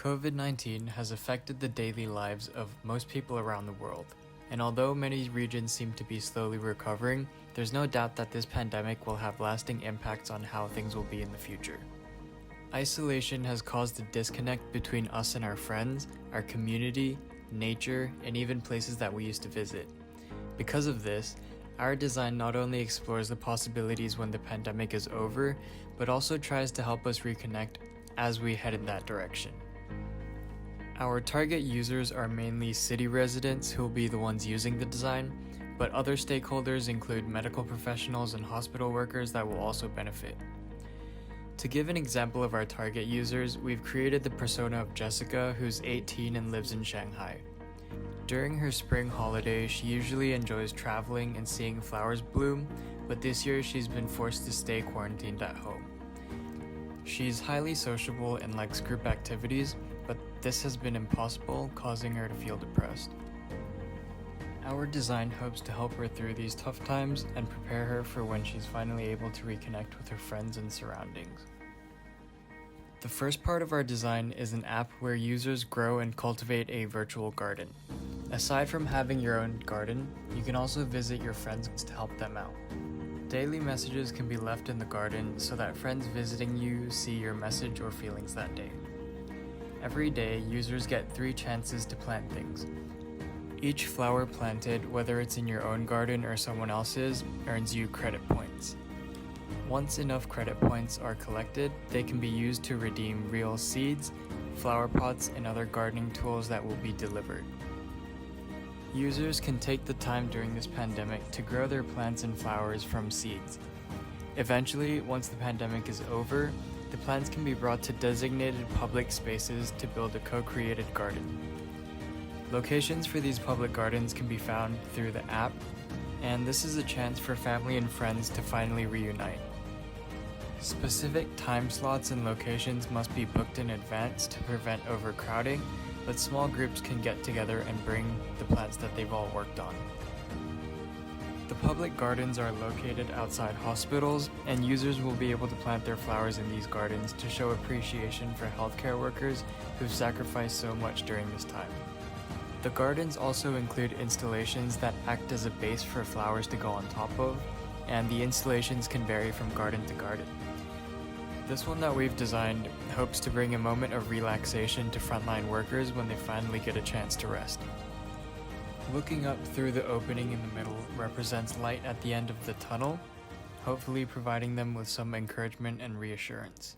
COVID-19 has affected the daily lives of most people around the world, and although many regions seem to be slowly recovering, there's no doubt that this pandemic will have lasting impacts on how things will be in the future. Isolation has caused a disconnect between us and our friends, our community, nature, and even places that we used to visit. Because of this, our design not only explores the possibilities when the pandemic is over, but also tries to help us reconnect as we head in that direction. Our target users are mainly city residents who will be the ones using the design, but other stakeholders include medical professionals and hospital workers that will also benefit. To give an example of our target users, we've created the persona of Jessica, who's 18 and lives in Shanghai. During her spring holiday, she usually enjoys traveling and seeing flowers bloom, but this year she's been forced to stay quarantined at home. She's highly sociable and likes group activities, but this has been impossible, causing her to feel depressed. Our design hopes to help her through these tough times and prepare her for when she's finally able to reconnect with her friends and surroundings. The first part of our design is an app where users grow and cultivate a virtual garden. Aside from having your own garden, you can also visit your friends to help them out. Daily messages can be left in the garden so that friends visiting you see your message or feelings that day. Every day, users get 3 chances to plant things. Each flower planted, whether it's in your own garden or someone else's, earns you credit points. Once enough credit points are collected, they can be used to redeem real seeds, flower pots, and other gardening tools that will be delivered. Users can take the time during this pandemic to grow their plants and flowers from seeds. Eventually, once the pandemic is over, the plants can be brought to designated public spaces to build a co-created garden. Locations for these public gardens can be found through the app, and this is a chance for family and friends to finally reunite. Specific time slots and locations must be booked in advance to prevent overcrowding, but small groups can get together and bring the plants that they've all worked on. The public gardens are located outside hospitals, and users will be able to plant their flowers in these gardens to show appreciation for healthcare workers who've sacrificed so much during this time. The gardens also include installations that act as a base for flowers to go on top of, and the installations can vary from garden to garden. This one that we've designed hopes to bring a moment of relaxation to frontline workers when they finally get a chance to rest. Looking up through the opening in the middle represents light at the end of the tunnel, hopefully providing them with some encouragement and reassurance.